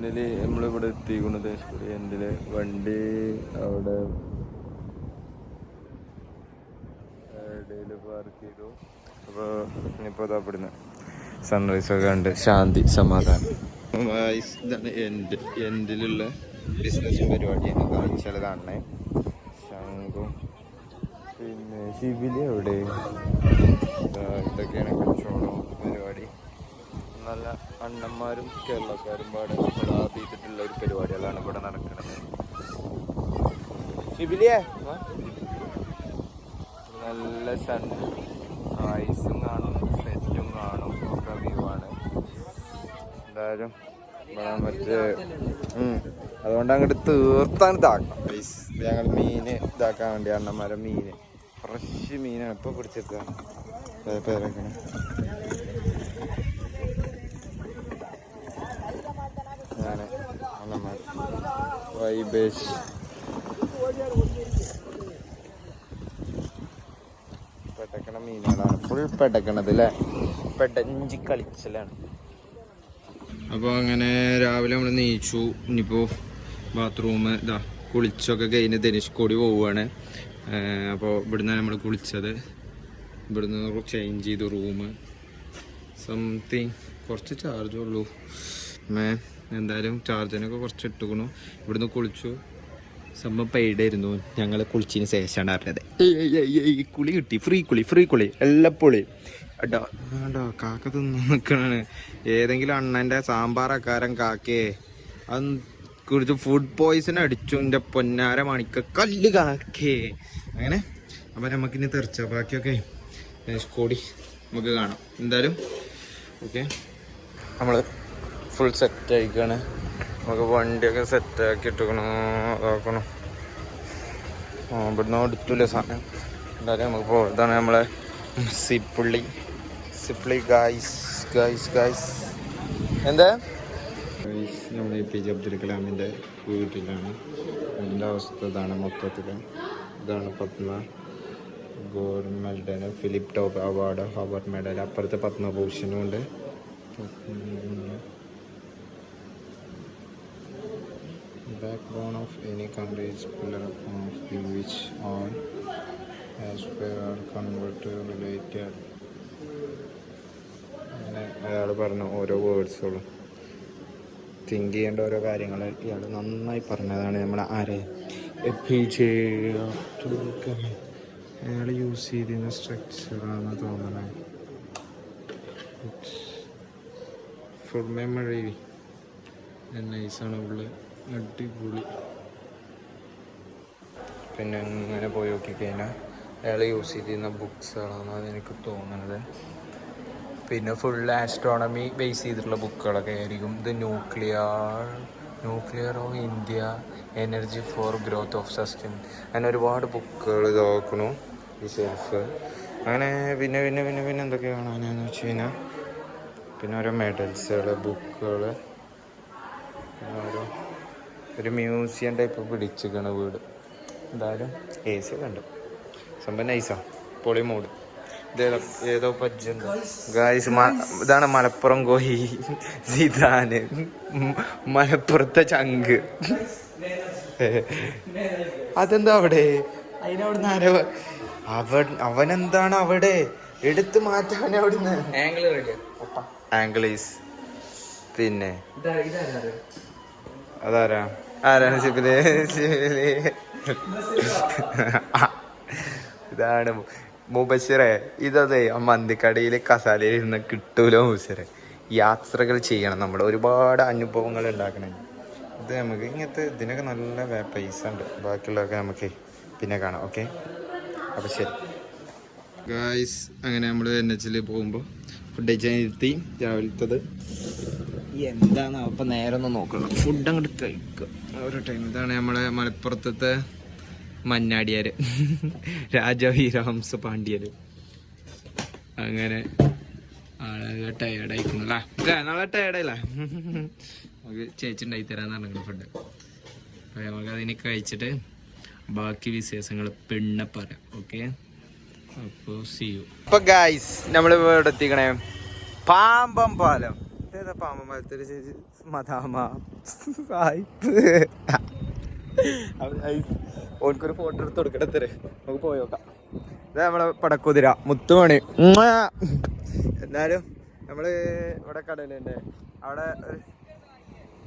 Finally നമ്മളിവിടെ എത്തിക്കുന്നത് ധനുഷ്കോടി എൻ്റെ വണ്ടി അവിടെ ഇടയിൽ പാർക്ക് ചെയ്തു. അപ്പോൾ ഇനിയിപ്പോൾ അതാ ഇവിടുന്ന് സൺറൈസൊക്കെ കണ്ട് ശാന്തി സമാധാനം. ഇതാണ് എൻഡിലുള്ള ബിസിനസ്സും പരിപാടിയാണ് കാഴ്ചകൾ കാണണേ. ശംഖും പിന്നെ ശിബിലി എവിടെ ഇതൊക്കെയാണ് കച്ചവടം പരിപാടി. നല്ല അണ്ണന്മാരും കേരളക്കാരും പാടെ ചെയ്തിട്ടുള്ള ഒരു പരിപാടികളാണ് ഇവിടെ നടക്കുന്നത്. ശിബിലിയെ നല്ല സൺ ഐസും കാണും സെറ്റും കാണും ഒക്കെ വ്യൂ ആണ്. എന്തായാലും ഇവിടെ മറ്റേ അതുകൊണ്ട് അങ്ങോട്ട് തീർത്താണ് ഇതാക്കണം. ഞങ്ങൾ മീന് ഇതാക്കാൻ വേണ്ടി അണ്ണന്മാരെ മീന് ഫ്രഷ് മീനാണ് ഇപ്പോൾ പിടിച്ചെടുത്താണ്. പേരൊക്കെയാണ് ഞാൻ അണ്ണന്മാർ വൈബേഷ് പെട്ടക്കണ മീനുകളാണ്. ഫുൾ പെട്ടക്കണത് അല്ലേ, പെടഞ്ചി കളിച്ചലാണ്. അപ്പോൾ അങ്ങനെ രാവിലെ നമ്മൾ നീച്ചു. ഇനിയിപ്പോൾ ബാത്റൂം ഇതാ കുളിച്ചൊക്കെ കഴിഞ്ഞ് ധനുഷ്കോടി പോവുകയാണ്. അപ്പോൾ ഇവിടുന്ന് നമ്മൾ കുളിച്ചത്, ഇവിടുന്ന് ചേഞ്ച് ചെയ്തു റൂം. സംതിങ് കുറച്ച് ചാർജുള്ളൂ എന്തായാലും ചാർജിനൊക്കെ കുറച്ച് ഇട്ടുക്കണു. ഇവിടുന്ന് കുളിച്ചു. സംഭവം പെയ്ഡായിരുന്നു. ഞങ്ങൾ കുളിച്ചതിന് ശേഷമാണ് അറിഞ്ഞത്. കുളി കിട്ടി, ഫ്രീ കുളി എല്ലാം പൊളി. അടാ കാക്ക തിന്നു നിൽക്കണാണ്. ഏതെങ്കിലും അണ്ണൻ്റെ സാമ്പാറക്കാരൻ കാക്കയെ അത് കുറിച്ച് ഫുഡ് പോയിസൺ അടിച്ചു. എൻ്റെ പൊന്നാര മണിക്ക കല്ല് കാക്കേ. അങ്ങനെ അപ്പം നമുക്കിനി തെറിച്ച ബാക്കിയൊക്കെ ധനുഷ്കോടി നമുക്ക് കാണാം എന്തായാലും. ഓക്കെ, നമ്മൾ ഫുൾ സെറ്റ് ആയിക്കാണ്. നമുക്ക് വണ്ടിയൊക്കെ സെറ്റാക്കി ഇട്ടിക്കണം, ഇതാക്കണം. ഇവിടുന്ന് എടുത്തില്ല സാധനം. എന്തായാലും നമുക്ക് പോകാം. ഇതാണ് നമ്മളെ സിപ്പിളി ഗായ്സ് എന്താ നമ്മൾ APJ അബ്ദുൽ കലാമിൻ്റെ വീട്ടിലാണ്. അതിൻ്റെ അവസ്ഥ ഇതാണ് മൊത്തത്തിൽ. ഇതാണ് Padma gold medal, Philip top award, Howard medal. അപ്പുറത്തെ പത്മഭൂഷണും ഉണ്ട്. Backbone of any country is pillar of the which all aspire are converted related. അങ്ങനെ അയാൾ പറഞ്ഞ ഓരോ വേർഡ്സുകളും തിങ്ക് ചെയ്യേണ്ട ഓരോ കാര്യങ്ങൾ ഇയാൾ നന്നായി പറഞ്ഞതാണ്. നമ്മുടെ APJ അബ്ദുൽ കലാം അയാൾ യൂസ് ചെയ്തിരുന്ന സ്ട്രക്ചറാണ് തോന്നണത്. ഫുൾ മെമ്മറി നൈസാണ് ഉള്ളു, അടിപൊളി. പിന്നെ ഇങ്ങനെ പോയി നോക്കിക്കഴിഞ്ഞാൽ അയാൾ യൂസ് ചെയ്തിരുന്ന ബുക്സുകളാണെന്നാണ് എനിക്ക് തോന്നുന്നത്. പിന്നെ ഫുൾ ആസ്ട്രോണമി ബേസ് ചെയ്തിട്ടുള്ള ബുക്കുകളൊക്കെ ആയിരിക്കും. ഇത് nuclear of India, energy for growth of sustain, അങ്ങനെ ഒരുപാട് ബുക്കുകൾ ഇതാക്കണു ഈ സെൽഫ്. അങ്ങനെ പിന്നെ എന്തൊക്കെ കാണാനെന്ന് വെച്ച് കഴിഞ്ഞാൽ പിന്നെ ഓരോ മെഡൽസുകൾ, ബുക്കുകൾ, ഒരു മ്യൂസിയം ടൈപ്പ് പിടിച്ചിരിക്കണ വീട്. എന്തായാലും AC കണ്ടു. സംഭവം നൈസാ, പൊളി മൂഡ്. ഏതോ പജ്ജുണ്ട് ഗായ്സ്. ഇതാണ് മലപ്പുറം കോഴി സീതാന്, മലപ്പുറത്തെ ചങ്ക്. അതെന്താ അവിടെ? അതിനവിടുന്ന് അവനെന്താണ് അവിടെ എടുത്തു മാറ്റാൻ അവിടുന്ന് ആംഗിളീസ്. പിന്നെ ആരാണ് ശിബിലി? ഇതാണ് മുബശ്ശിറെ. ഇതേ മന്തിക്കടയിൽ കസാലയിൽ ഇരുന്ന് കിട്ടൂലോ മുബശ്ശിറെ. യാത്രകൾ ചെയ്യണം, നമ്മൾ ഒരുപാട് അനുഭവങ്ങൾ ഉണ്ടാക്കണം. ഇത് നമുക്ക് ഇങ്ങനത്തെ ഇതിനൊക്കെ നല്ല പൈസ ഉണ്ട്. ബാക്കിയുള്ളതൊക്കെ നമുക്ക് പിന്നെ കാണാം. ഓക്കെ, അപ്പോൾ ശരി ഗായ്സ്. അങ്ങനെ നമ്മൾ NH പോകുമ്പോൾ ഫുഡ് കഴിച്ചാൽ ഇരുത്തി രാവിലത്തത് എന്താണ് അപ്പം നേരെ ഒന്ന് നോക്കണം. ഫുഡ് അങ്ങോട്ട് കഴിക്കുക ഓരോ ടൈം. ഇതാണ് നമ്മളെ മലപ്പുറത്തെ മന്നാടിയാർ, രാജവീരഹംസ പാണ്ഡ്യർ. അങ്ങനെ ആളെ ടയേർഡായിക്കണല്ലേ? നാളെ ടയേർഡായില്ലേ? നമുക്ക് ചേച്ചി ഉണ്ടായി തരാന്ന് പറഞ്ഞു ഫുഡ്. അപ്പം നമുക്ക് അതിനെ കഴിച്ചിട്ട് ബാക്കി വിശേഷങ്ങൾ പിന്നെ പറയാം. ഓക്കെ, അപ്പോൾ സീ യു. അപ്പോൾ ഗായ്സ് നമ്മൾ ഇവിടെ എത്തിക്കണേ പാമ്പം പാലം. ഇതേതാ പാമ്പന്മാരത്തൊരു മദാമ ഓൾക്കൊരു ഫോട്ടോ എടുത്ത് കൊടുക്കണത്തര് നമുക്ക് പോയോക്കാം. ഇതാ നമ്മളെ പടക്കുതിര മുത്തുമണി. എന്നാലും നമ്മള് ഇവിടെ കടലുണ്ട്, അവിടെ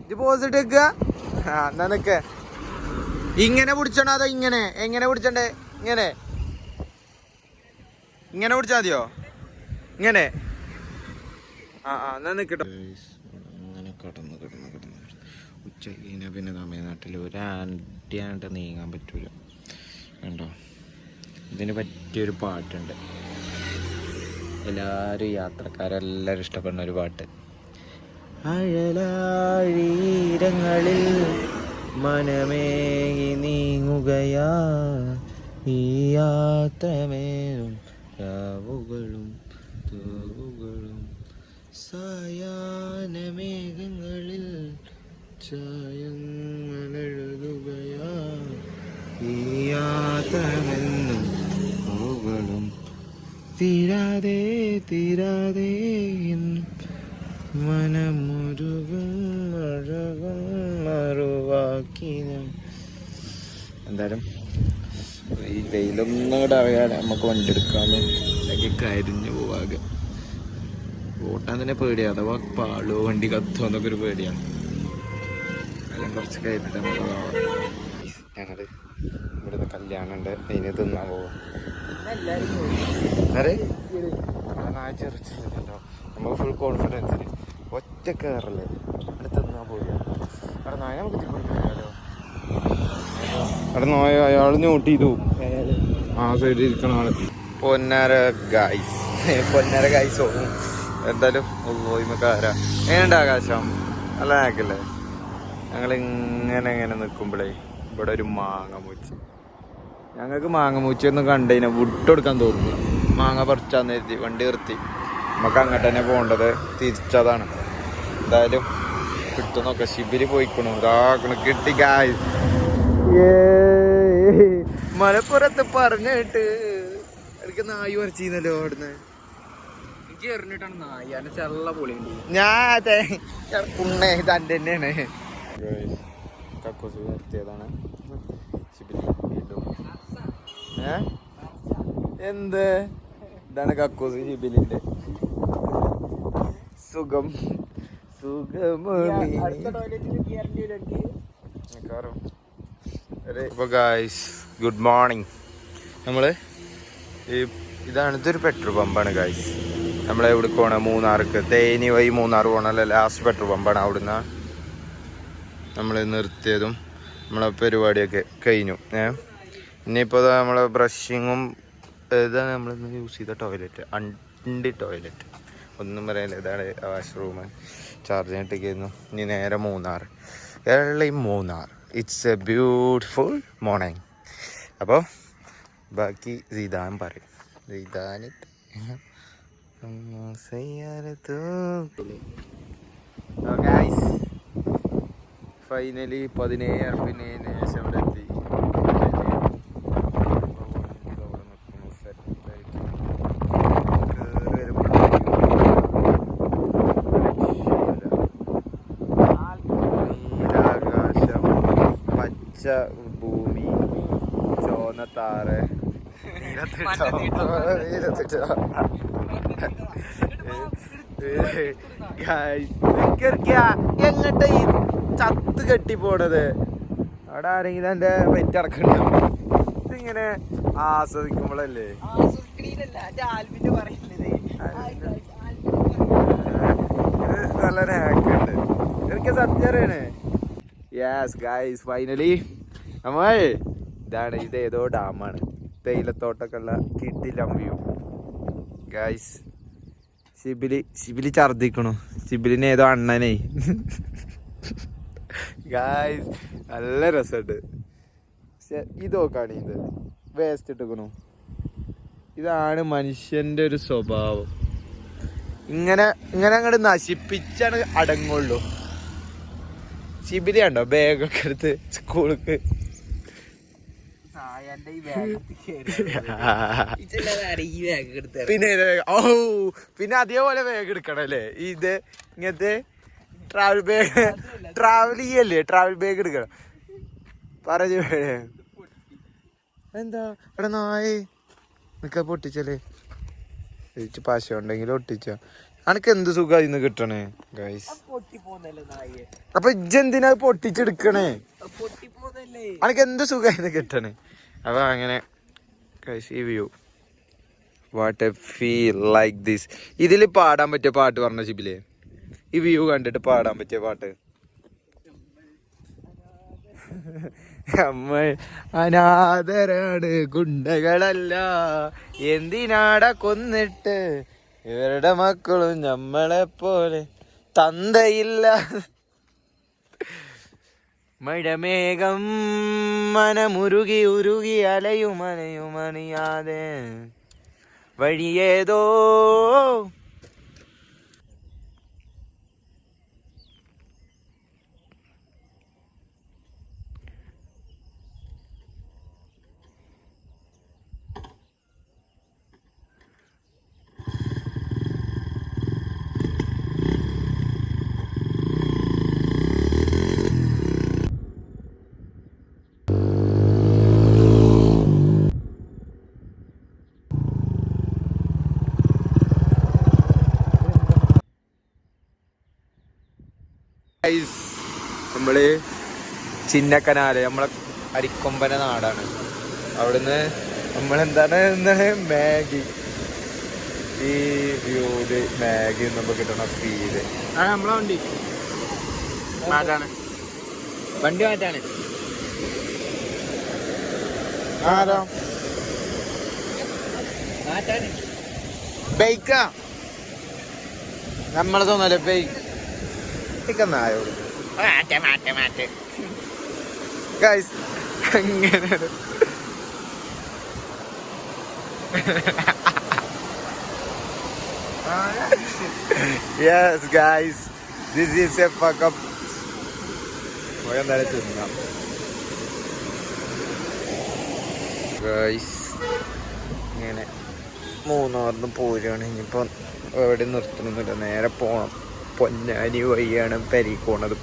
ഇത് പോസിറ്റ് വെക്കുക. എന്നാ നിക്ക ഇങ്ങനെ പിടിച്ചണോ അതോ ഇങ്ങനെ? എങ്ങനെ പിടിച്ചണ്ടേ? ഇങ്ങനെ ഇങ്ങനെ പിടിച്ചാ മതിയോ? ഇങ്ങനെ എന്നാ നിക്കട്ടോ. അങ്ങനെ കടന്ന് ഉച്ച കഴിഞ്ഞാൽ പിന്നെ തമിഴ്നാട്ടിൽ ഒരു ആണ്ടിയാണ്ട് നീങ്ങാൻ പറ്റൂല. കണ്ടോ, ഇതിന് പറ്റിയൊരു പാട്ടുണ്ട്, എല്ലാവരും യാത്രക്കാരെല്ലാവരും ഇഷ്ടപ്പെടുന്ന ഒരു പാട്ട്. അഴലാഴീരങ്ങളിൽ മനമേകി നീങ്ങുകയാ ഈ യാത്രമേറും രാവുകളും തൂവുകളും സായാഹ്നമേഘങ്ങളിൽ ചായങ്ങളെഴുതുകയാ ഈ യാത്രമെന്നും പൂകളും തീരാതെ മനമുരുകും അഴകും മറുവാക്കിന. എന്തായാലും ഈ വെയിലൊന്നും കൂടെ അറിയാതെ നമുക്ക് വണ്ടി എടുക്കാമെന്ന് അല്ലെങ്കിൽ കരിഞ്ഞു പോവാകെ. ഓട്ടാൻ തന്നെ പേടിയാണ്, അഥവാ പാളോ വണ്ടി കത്തോ എന്നൊക്കെ ഒരു പേടിയാണ്. എല്ലാം കുറച്ച് കഴിഞ്ഞിട്ട് നമുക്ക് ഞങ്ങള് ഇവിടുന്ന് കല്യാണം ഉണ്ട്, അതിന് തിന്നാൻ പോവാം. അതെ നായ ചെറിച്ചുണ്ടോ, നമുക്ക് ഫുൾ കോൺഫിഡൻസിൽ ഒറ്റ കയറല്ലേ അവിടെ തിന്നാൻ പോവുക. അവിടെ നായ നമുക്ക് തിരികൊടുക്കാമല്ലോ. അവിടെ നായ അയാൾ നോട്ട് ചെയ്തു ആ സൈഡിൽ ഇരിക്കണ ആള്. പൊന്നാര ഗൈസ് പോകും. എന്തായാലും പോയിമക്കാരാ എങ്ങനെയുണ്ട് ആകാശം? നല്ല ആക്കല്ലേ. ഞങ്ങളിങ്ങനെ നിൽക്കുമ്പോഴേ ഇവിടെ ഒരു മാങ്ങമൂച്ചി. ഞങ്ങൾക്ക് മാങ്ങമൂച്ചിയൊന്നും കണ്ടതിനെ വിട്ടുകൊടുക്കാൻ തോന്നുന്നു. മാങ്ങ പറിച്ചാന്ന് കരുതി വണ്ടി നിർത്തി. നമുക്ക് അങ്ങോട്ട് തന്നെ പോകേണ്ടത് തിരിച്ചതാണ്. എന്തായാലും കിട്ടുന്നൊക്കെ ശിബിരി പോയിക്കണു. ഇതാക്കണു കിട്ടി ഗായ്സ്. മലപ്പുറത്ത് പറഞ്ഞിട്ട് എനിക്ക് നായി പറിച്ചിരുന്നല്ലോ അവിടുന്ന്. എനിക്ക് എറിഞ്ഞിട്ടാണ് നായി അതിന് ചെള്ള പൊളി. ഞാൻ പുണ്ണേ തൻ്റെ തന്നെയാണ്. കക്കൂസ് നിർത്തിയതാണ് ശിബിരി വീണ്ടും. എന്ത് ഇതാണ് കക്കൂസ് ശിബിലിന്റെ സുഖം. അപ്പോൾ ഗായ്സ് ഗുഡ് മോർണിംഗ്. നമ്മള് ഇതാണ്, ഇതൊരു പെട്രോൾ പമ്പാണ് ഗായ്സ്. നമ്മളെവിടെ പോണ മൂന്നാർക്ക്, തേനി വഴി മൂന്നാർ പോകണല്ലോ. ലാസ്റ്റ് പെട്രോൾ പമ്പാണ്. അവിടുന്ന് നമ്മൾ നിർത്തിയതും നമ്മളെ പരിപാടിയൊക്കെ കഴിഞ്ഞു. ഇനിയിപ്പോൾ നമ്മളെ ബ്രഷിങ്ങും ഇതാണ് നമ്മളിന്ന് യൂസ് ചെയ്ത ടോയ്ലറ്റ്, ടോയ്ലറ്റ് ഒന്നും പറയാനില്ല. ഇതാണ് വാഷ്റൂം. ചാർജ് ചെയ്തിട്ടേക്കായിരുന്നു. ഇനി നേരെ Munnar, early Munnar. It's A beautiful morning. അപ്പോൾ ബാക്കി സീതാൻ പറയും. ഫൈനലി 17 പിന്നെ ശേഷം ഇവിടെ എത്തി. നീലാകാശം, പച്ച ഭൂമി, ചോന്ന താറ്, എങ്ങട്ട ഈ ചത്ത് കെട്ടി പോണത്? അവിടെ ആരെങ്കിലും എന്റെ പെറ്റ് ഇറക്കണ്ട. ഇതിങ്ങനെ ആസ്വദിക്കുമ്പോഴല്ലേ നല്ല നാക്കുണ്ട്. എനിക്ക് സത്യം അറിയണേ. യെസ് ഗൈസ്, ഫൈനലി നമ്മൾ ഇതാണ്. ഇത് ഏതോ ഡാമാണ്, തേയിലത്തോട്ടൊക്കെ ഉള്ള കിട്ടില്ല വ്യൂ ഗൈസ്. ശിബിലി ഛർദിക്കണു. ശിബിലിന് ഏതോ അണ്ണനെ ഗൈസ്. നല്ല രസമുണ്ട്. പക്ഷെ ഇതൊക്കെയാണ് ഇത് വേസ്റ്റ് ഇട്ടിക്കണു. ഇതാണ് മനുഷ്യന്റെ ഒരു സ്വഭാവം. ഇങ്ങനെ അങ്ങോട്ട് നശിപ്പിച്ചാണ് അടങ്ങുള്ളൂ. ശിബിലി ഉണ്ടോ ബാഗൊക്കെ എടുത്ത് സ്കൂൾക്ക്. പിന്നെ ഓ പിന്നെ അതേപോലെ ബാഗ് എടുക്കണല്ലേ ഇത് ഇങ്ങനത്തെ ട്രാവൽ ചെയ്യല്ലേ ട്രാവൽ ബാഗ് എടുക്കണം പറഞ്ഞു എന്താ എടാ നായേ നിക്ക പൊട്ടിച്ചല്ലേ പാശ ഉണ്ടെങ്കിൽ ഒട്ടിച്ച അനക്ക് എന്ത് സുഖം ഇന്ന് കിട്ടണേ ഗൈസ് അപ്പൊ ഇജ്ജെന്തിനാ പൊട്ടിച്ചെടുക്കണേ അനക്ക് എന്ത് സുഖം ഇന്ന് കിട്ടണേ അപ്പൊ അങ്ങനെ ഗൈസ് ഈ view what A feel like this ഇതിൽ പാടാൻ പറ്റിയ പാട്ട് പറഞ്ഞ ഷിബിലേ ഈ വ്യൂ കണ്ടിട്ട് പാടാൻ പറ്റിയ പാട്ട് അമ്മ അനാഥരാണ് ഗുണ്ടകളല്ല എന്തിനാട കൊന്നിട്ട് ഇവരുടെ മക്കളും നമ്മളെ പോലെ തന്തയില്ല മഴമേഘം മനമുരുകി ഉരുകി അലയുമനയുമണിയാതെ വഴിയേതോ നമ്മള് ചിന്നക്കനാല് നമ്മളെ അരിക്കൊമ്പന നാടാണ് അവിടുന്ന് നമ്മളെന്താണ് മാഗി ഈ വ്യൂല് മാഗി നമുക്ക് കിട്ടണ ഫീല് നമ്മളെ വണ്ടി മാറ്റാണ് വണ്ടി മാറ്റാണ് ആരോ ബൈക്കാ നമ്മളെ തോന്നല്ലേ ബൈക്ക് ായോളൂ ഗൈസ് അങ്ങനെ yes guys this is A fuck up guys ഇങ്ങനെ മൂന്നാറിന് പോരുകയാണ് ഇനിയിപ്പോൾ എവിടെ നിർത്തണമെന്നില്ല നേരെ പോകണം പൊന്നാനി വഴിയാണ് പെരീക്ക് പോണത്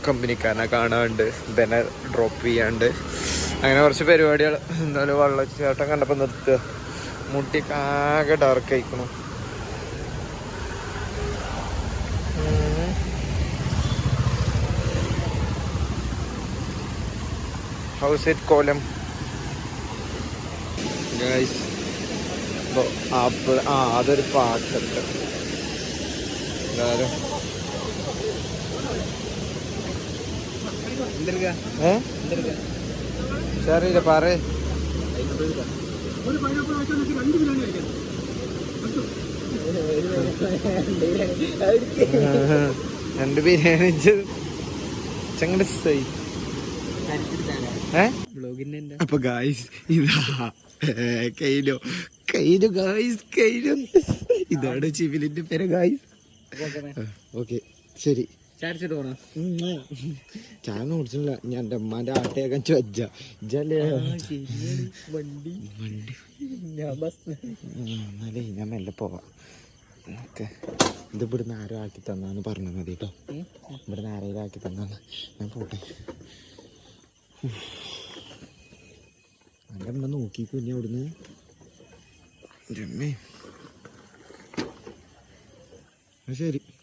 കമ്പനിക്കാരനെ കാണാണ്ട് പിന്നെ ഡ്രോപ്പ് ചെയ്യാണ്ട് അങ്ങനെ കുറച്ച് പരിപാടികൾ എന്തായാലും വെള്ളച്ചാട്ടം കണ്ടപ്പോൾ നിർത്തുക മുട്ടിയൊക്കെ ആകെ ഡാർക്ക് ആയിക്കണം ഹൗസ് ഇറ്റ് കോലം ഗൈസ് ആപ്പിൾ അതൊരു പാട്ടുണ്ട് എന്തായാലും ശരിയില്ല പറ രണ്ട് ബിരിയാണി ചങ്ങട് അപ്പൊ ഗായ്സ് ഇതാ കയ്യിലോ ഗായ്സ് കയ്യിലോ ഇതാണ് ചിവിലിന്റെ പേര് ഗായ്സ് ഓക്കെ ശരി ചായ കുടിച്ചില്ല ഞാൻ എൻ്റെ അമ്മാന്റെ ആട്ടയൊക്കെ വെച്ച എന്നാലേ ഞാൻ മെല്ലെ പോവാം ഓക്കെ ഇത് ഇവിടുന്ന് ആരോ ആക്കി തന്നാന്ന് പറഞ്ഞാൽ മതി കേട്ടോ ഇവിടുന്ന് ആരെങ്കിലും ആക്കി തന്നാന്ന് ഞാൻ പോട്ടെ എൻ്റെ അമ്മ നോക്കിക്കോ ഇനി അവിടുന്ന് രമ്മേ ശരി